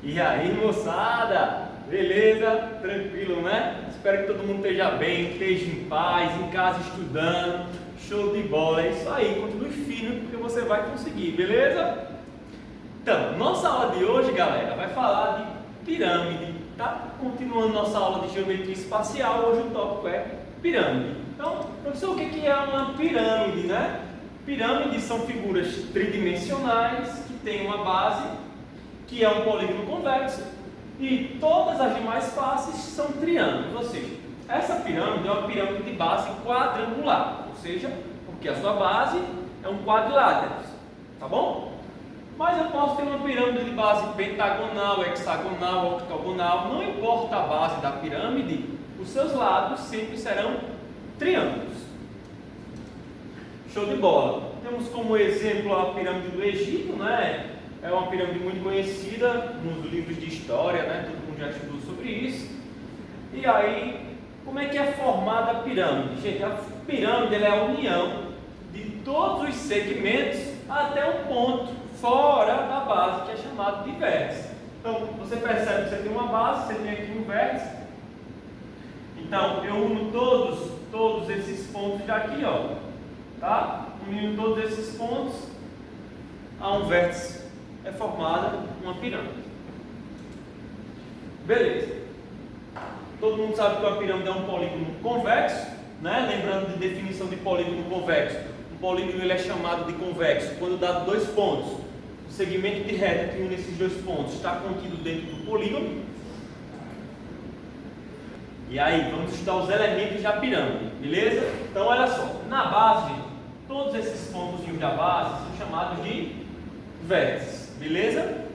E aí, moçada? Beleza? Tranquilo, né? Espero que todo mundo esteja bem, esteja em paz, em casa estudando. Show de bola, é isso aí. Continue firme porque você vai conseguir, beleza? Então, nossa aula de hoje, galera, vai falar de pirâmide, tá? Continuando nossa aula de geometria espacial, hoje o tópico é pirâmide. Então, professor, o que é uma pirâmide, né? Pirâmides são figuras tridimensionais que têm uma base, que é um polígono convexo, e todas as demais faces são triângulos, ou seja, essa pirâmide é uma pirâmide de base quadrangular, ou seja, porque a sua base é um quadrilátero, tá bom? Mas eu posso ter uma pirâmide de base pentagonal, hexagonal, octogonal, não importa a base da pirâmide, os seus lados sempre serão triângulos. Show de bola! Temos como exemplo a pirâmide do Egito, né? É uma pirâmide muito conhecida nos livros de história, né? Todo mundo já estudou sobre isso. E aí, como é que é formada a pirâmide? Gente, a pirâmide é a união de todos os segmentos até um ponto fora da base, que é chamado de vértice. Então, você percebe que você tem uma base, você tem aqui um vértice. Então, eu uno todos esses pontos daqui, ó, tá? Unindo todos esses pontos a um vértice, é formada uma pirâmide. Beleza. Todo mundo sabe que uma pirâmide é um polígono convexo, né? Lembrando de definição de polígono convexo. Um polígono ele é chamado de convexo quando dá dois pontos. O segmento de reta que une esses dois pontos está contido dentro do polígono. E aí, vamos estudar os elementos da pirâmide, beleza? Então, olha só, na base, todos esses pontos da base são chamados de vértices, beleza?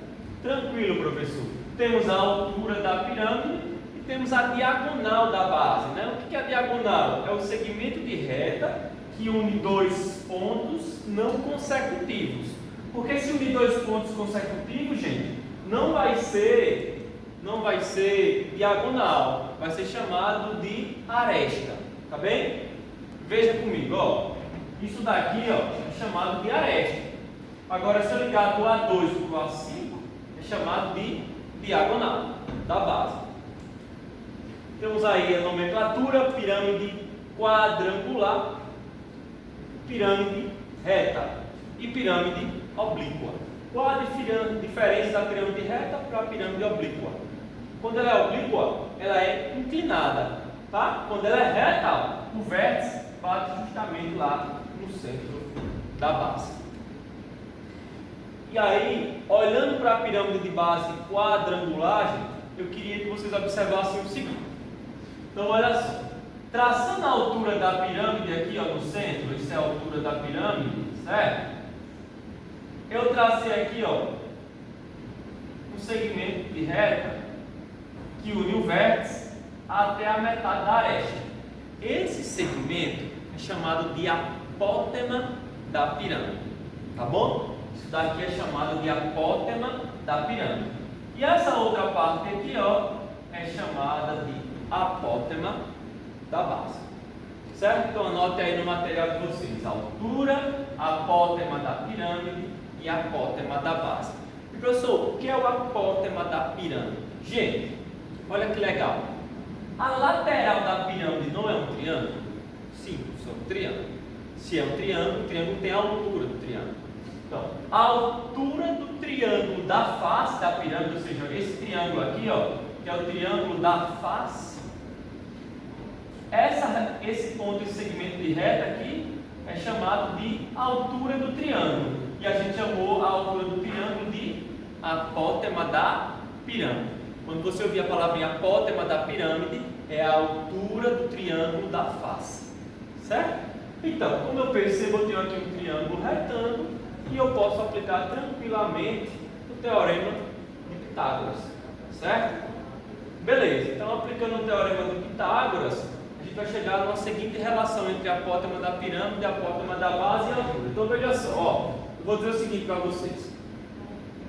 Tranquilo, professor. Temos a altura da pirâmide e temos a diagonal da base, né? O que é a diagonal? É o segmento de reta que une dois pontos não consecutivos. Porque se unir dois pontos consecutivos, gente, não vai ser diagonal, vai ser chamado de aresta, tá bem? Veja comigo, ó. Isso daqui, ó, é chamado de aresta. Agora, se eu ligar do A2 para o A5, é chamado de diagonal da base. Temos aí a nomenclatura: pirâmide quadrangular, pirâmide reta e pirâmide oblíqua. Qual a diferença da pirâmide reta para a pirâmide oblíqua? Quando ela é oblíqua, ela é inclinada, tá? Quando ela é reta, o vértice bate justamente lá no centro da base. E aí, olhando para a pirâmide de base quadrangular, eu queria que vocês observassem o seguinte. Então, olha só. Traçando a altura da pirâmide aqui, ó, no centro, isso é a altura da pirâmide, certo? Eu tracei aqui, ó, um segmento de reta que une o vértice até a metade da aresta. Esse segmento é chamado de apótema da pirâmide, tá bom? Isso daqui é chamado de apótema da pirâmide. E essa outra parte aqui, ó, é chamada de apótema da base. Certo? Então anote aí no material de vocês: altura, apótema da pirâmide e apótema da base. E professor, o que é o apótema da pirâmide? Gente, olha que legal. A lateral da pirâmide não é um triângulo? Sim, é um triângulo. Se é um triângulo, o triângulo tem a altura do triângulo. Então, a altura do triângulo da face da pirâmide, ou seja, esse triângulo aqui, ó, que é o triângulo da face, esse ponto, esse segmento de reta aqui, é chamado de altura do triângulo. E a gente chamou a altura do triângulo de apótema da pirâmide. Quando você ouvir a palavra apótema da pirâmide, é a altura do triângulo da face. Certo? Então, como eu percebo, eu tenho aqui um triângulo retângulo e eu posso aplicar tranquilamente o teorema de Pitágoras. Certo? Beleza. Então, aplicando o teorema de Pitágoras, a gente vai chegar numa seguinte relação entre a apótema da pirâmide, a apótema da base e a altura. Então, veja só, ó, eu vou dizer o seguinte para vocês: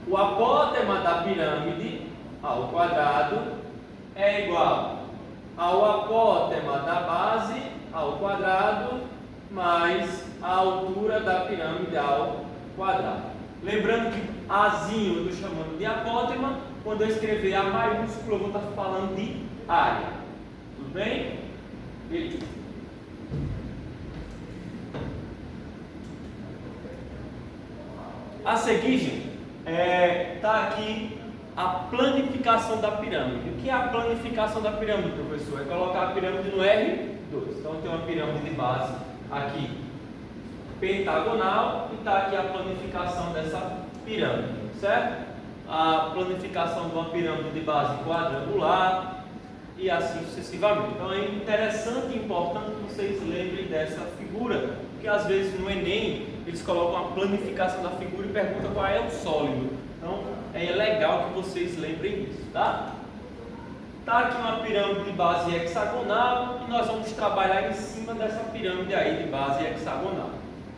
o apótema da pirâmide ao quadrado é igual ao apótema da base ao quadrado mais a altura da pirâmide ao quadrado. Lembrando que Azinho eu estou chamando de apótema, quando eu escrever A maiúsculo, eu vou estar falando de área. Tudo bem? Beleza. A seguir, gente, está aqui a planificação da pirâmide. O que é a planificação da pirâmide, professor? É colocar a pirâmide no R2. Então tem uma pirâmide de base aqui pentagonal e está aqui a planificação dessa pirâmide, certo? A planificação de uma pirâmide de base quadrangular e assim sucessivamente. Então é interessante e importante que vocês lembrem dessa figura, porque às vezes no Enem eles colocam a planificação da figura e perguntam qual é o sólido. Então é legal que vocês lembrem disso, tá? Tá aqui uma pirâmide de base hexagonal e nós vamos trabalhar em cima dessa pirâmide aí de base hexagonal,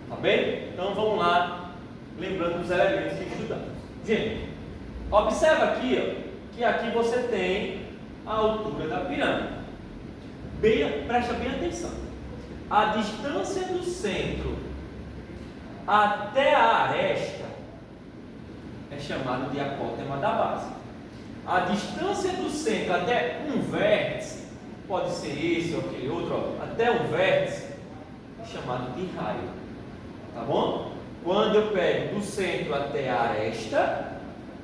tá bem? Então vamos lá, lembrando os elementos que estudamos. Gente, observa aqui, ó, que aqui você tem a altura da pirâmide. Presta bem atenção. A distância do centro até a aresta é chamada de apótema da base. A distância do centro até um vértice, pode ser esse ou aquele outro, ó, até um vértice, é chamado de raio. Tá bom? Quando eu pego do centro até a aresta,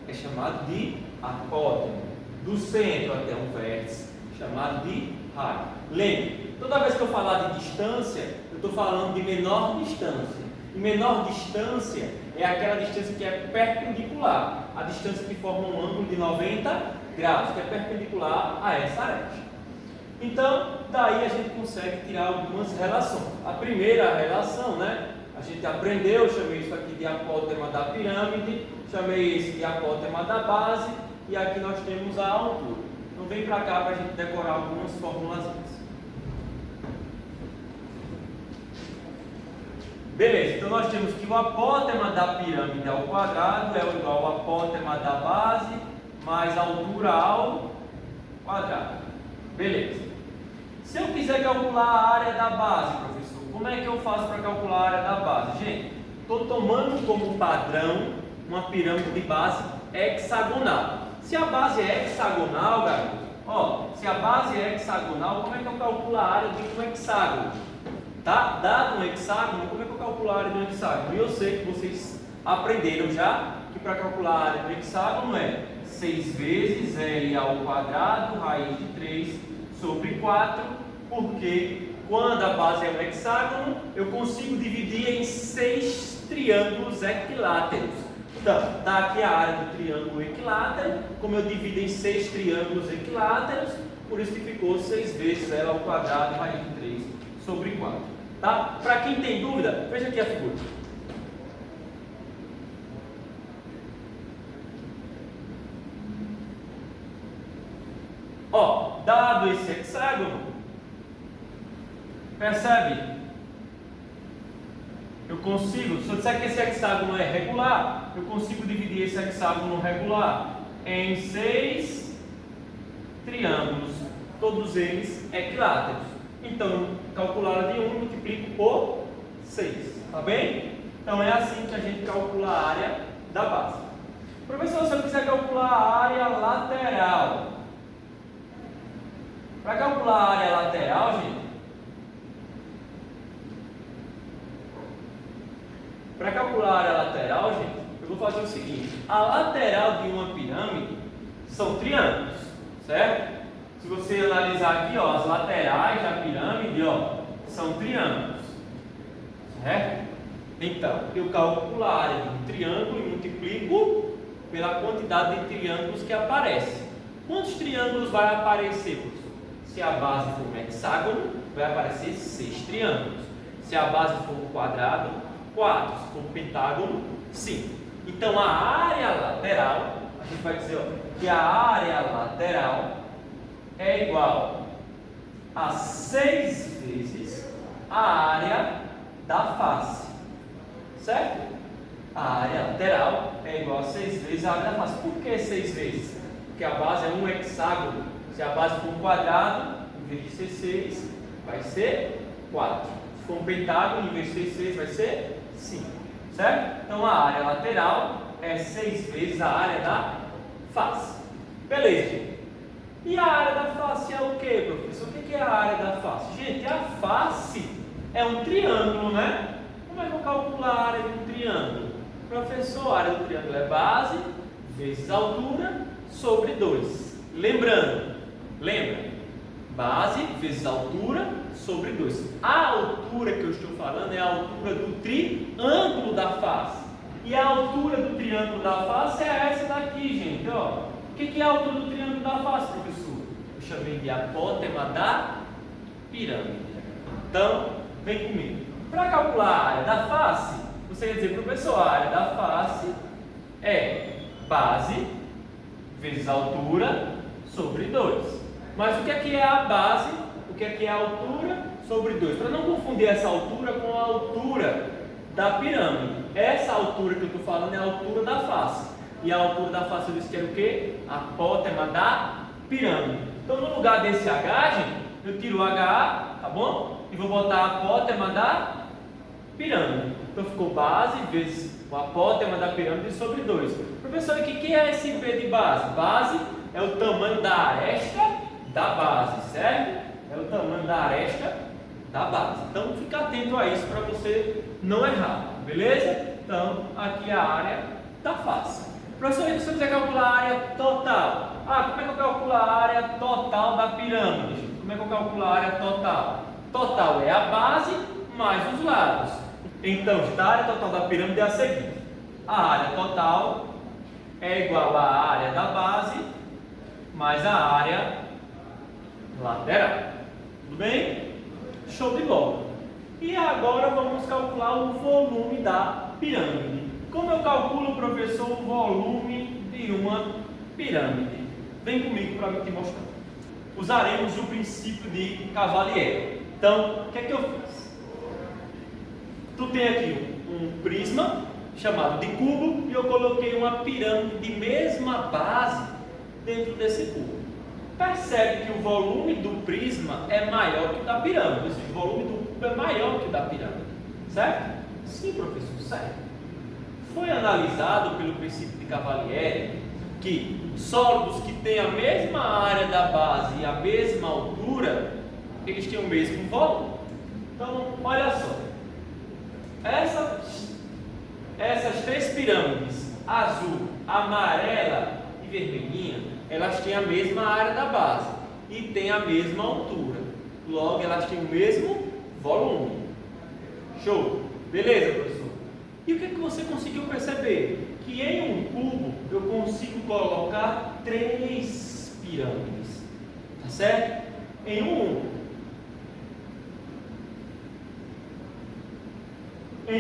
é chamado de apótema. Do centro até um vértice, chamado de raio. Lembre, toda vez que eu falar de distância, eu estou falando de menor distância. E menor distância é aquela distância que é perpendicular, a distância que forma um ângulo de 90 graus, que é perpendicular a essa aresta. Então, daí a gente consegue tirar algumas relações. A primeira relação, né? A gente aprendeu, eu chamei isso aqui de apótema da pirâmide, chamei esse de apótema da base, e aqui nós temos a altura. Então vem para cá para a gente decorar algumas fórmulas. Beleza, então nós temos que o apótema da pirâmide ao quadrado é igual ao apótema da base mais a altura ao quadrado. Beleza. Se eu quiser calcular a área da base, professor, como é que eu faço para calcular a área da base? Gente, estou tomando como padrão uma pirâmide de base hexagonal. Se a base é hexagonal, garoto, ó, se a base é hexagonal, como é que eu calculo a área de um hexágono? Tá? Dado um hexágono, como é que eu calculo a área de um hexágono? E eu sei que vocês aprenderam já que para calcular a área do hexágono é 6 vezes L ao quadrado, raiz de 3 sobre 4, porque quando a base é um hexágono, eu consigo dividir em 6 triângulos equiláteros. Então, está aqui a área do triângulo equilátero, como eu divido em 6 triângulos equiláteros, por isso que ficou 6 vezes L ao quadrado, raiz de 3 sobre 4. Tá? Para quem tem dúvida, veja aqui a figura. Ó, dado esse hexágono, percebe? Eu consigo, se eu disser que esse hexágono é regular, eu consigo dividir esse hexágono regular em 6 triângulos, todos eles equiláteros. Então, calcular a de 1, multiplico por 6, tá bem? Então é assim que a gente calcula a área da base. Professor, se eu quiser calcular a área lateral, para calcular a área lateral, gente, eu vou fazer o seguinte: a lateral de uma pirâmide são triângulos, certo? Se você analisar aqui, ó, as laterais da pirâmide, ó, são triângulos, certo? Então, eu calculo a área de um triângulo e multiplico pela quantidade de triângulos que aparece. Quantos triângulos vai aparecer, professor? Se a base for um hexágono, vai aparecer 6 triângulos. Se a base for um quadrado, 4. Se for um pentágono, 5. Então, a área lateral, a gente vai dizer, ó, que a área lateral é igual a 6 vezes a área da face, certo? A área lateral é igual a 6 vezes a área da face. Por que 6 vezes? Porque a base é um hexágono. Se a base for um quadrado, em vez de ser 6, vai ser 4. Se for um pentágono, em vez de ser 6, vai ser 5, certo? Então a área lateral é 6 vezes a área da face. Beleza, gente. E a área da face é o que, professor? O que é a área da face? Gente, a face é um triângulo, né? Como é que eu calculo a área de um triângulo? Professor, a área do triângulo é base vezes altura sobre 2. Lembra? Base vezes altura sobre 2. A altura que eu estou falando é a altura do triângulo da face. E a altura do triângulo da face é essa daqui, gente. Ó. O que é a altura do triângulo da face, professor? Eu chamei de apótema da pirâmide. Então, vem comigo. Para calcular a área da face, você quer dizer, professor, a área da face é base vezes altura sobre 2. Mas o que é a base? O que é a altura sobre 2? Para não confundir essa altura com a altura da pirâmide. Essa altura que eu estou falando é a altura da face. E a altura da face eu disse que era o quê? Apótema da pirâmide. Então, no lugar desse H, gente, eu tiro o HA, tá bom? E vou botar a apótema da pirâmide. Então, ficou base vezes o apótema da pirâmide sobre 2. Professor, o que é esse B de base? Base é o tamanho da aresta da base, certo? É o tamanho da aresta da base. Então, fica atento a isso para você não errar, beleza? Então, aqui é a área da face. Professor, se você quiser calcular a área total, como é que eu calculo a área total da pirâmide? Como é que eu calculo a área total? Total é a base mais os lados. Então, a área total da pirâmide é a seguinte: a área total é igual à área da base mais a área lateral. Tudo bem? Show de bola. E agora vamos calcular o volume da pirâmide. Como eu calculo, professor, o volume de uma pirâmide? Vem comigo para eu te mostrar. Usaremos o princípio de Cavalieri. Então, o que é que eu fiz? Tu tem aqui um prisma chamado de cubo e eu coloquei uma pirâmide de mesma base dentro desse cubo. Percebe que o volume do prisma é maior que o da pirâmide, ou seja, o volume do cubo é maior que o da pirâmide, certo? Sim, professor, certo. Foi analisado pelo princípio de Cavalieri que sólidos que têm a mesma área da base e a mesma altura, eles têm o mesmo volume. Então, olha só, essas três pirâmides, azul, amarela e vermelhinha, elas têm a mesma área da base e têm a mesma altura. Logo, elas têm o mesmo volume. Show? Beleza, professor? E o que você conseguiu perceber? Que em um cubo eu consigo colocar três pirâmides. Tá certo? Em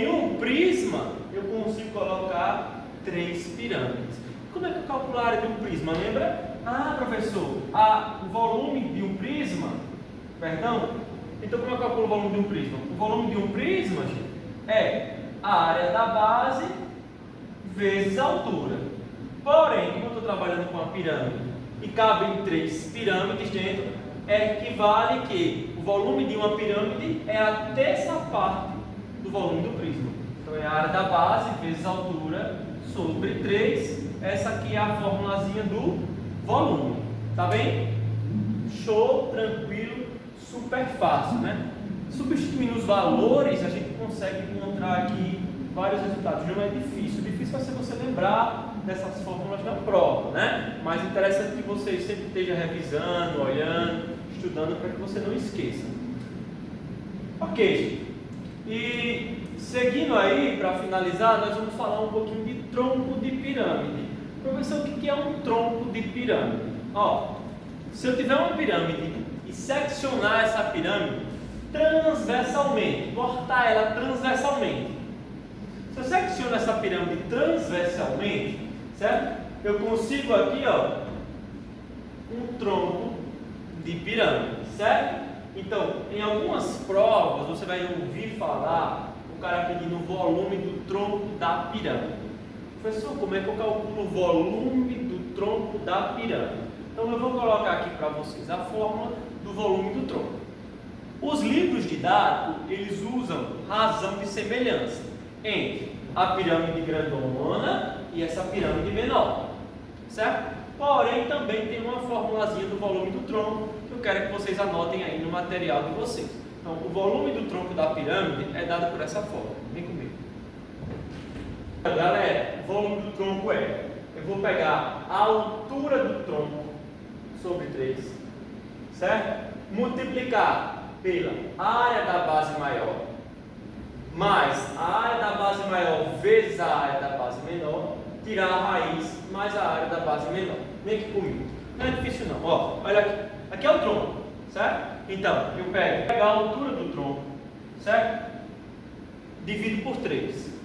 um prisma eu consigo colocar três pirâmides. Como é que eu calculo a área de um prisma? Lembra? Professor, o volume de um prisma, então como eu calculo o volume de um prisma? O volume de um prisma, gente, é a área da base vezes a altura. Porém, como eu estou trabalhando com a pirâmide e cabem três pirâmides dentro, equivale que o volume de uma pirâmide é a terça parte do volume do prisma. Então é a área da base vezes a altura sobre 3. Essa aqui é a formulazinha do volume. Tá bem? Show, tranquilo, super fácil, né? Substituindo os valores, a gente consegue encontrar aqui vários resultados. Não é difícil. Difícil vai ser você lembrar dessas fórmulas na prova, né? Mas interessante que você sempre esteja revisando, olhando, estudando para que você não esqueça. Ok, gente. E seguindo aí, para finalizar, nós vamos falar um pouquinho de tronco de pirâmide. Professor, o que é um tronco de pirâmide? Se eu tiver uma pirâmide e seccionar essa pirâmide transversalmente, cortar ela transversalmente, se eu secciono essa pirâmide transversalmente, certo? Eu consigo aqui, um tronco de pirâmide, certo? Então, em algumas provas, você vai ouvir falar o cara pedindo o volume do tronco da pirâmide. Professor, como é que eu calculo o volume do tronco da pirâmide? Então, eu vou colocar aqui para vocês a fórmula do volume do tronco. Os livros didáticos, eles usam razão de semelhança entre a pirâmide grandona e essa pirâmide menor, certo? Porém, também tem uma formulazinha do volume do tronco que eu quero que vocês anotem aí no material de vocês. Então, o volume do tronco da pirâmide é dado por essa forma. Vem comigo. Galera, o volume do tronco eu vou pegar a altura do tronco sobre 3, certo? Multiplicar pela área da base maior, mais a área da base maior vezes a área da base menor, tirar a raiz mais a área da base menor. Vem aqui comigo. Não é difícil não. Ó, olha aqui. Aqui é o tronco, certo? Então, eu pego a altura do tronco, certo? Divido por 3.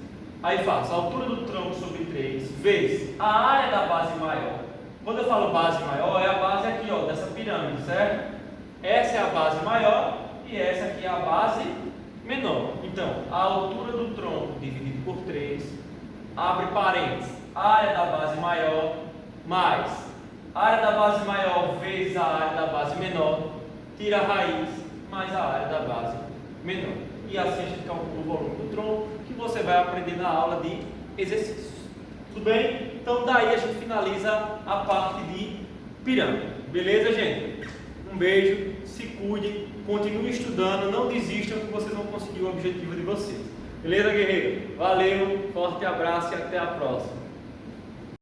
Aí faço a altura do tronco sobre 3 vezes a área da base maior. Quando eu falo base maior, é a base aqui, ó, dessa pirâmide, certo? Essa é a base maior e essa aqui é a base menor. Então, a altura do tronco dividido por 3, abre parênteses, área da base maior, mais a área da base maior vezes a área da base menor, tira a raiz, mais a área da base menor. E assim a gente calcula o volume do tronco, que você vai aprender na aula de exercícios. Tudo bem? Então daí a gente finaliza a parte de pirâmide. Beleza, gente? Um beijo, se cuidem, continuem estudando, não desistam que vocês vão conseguir o objetivo de vocês. Beleza, guerreiro? Valeu, forte abraço e até a próxima.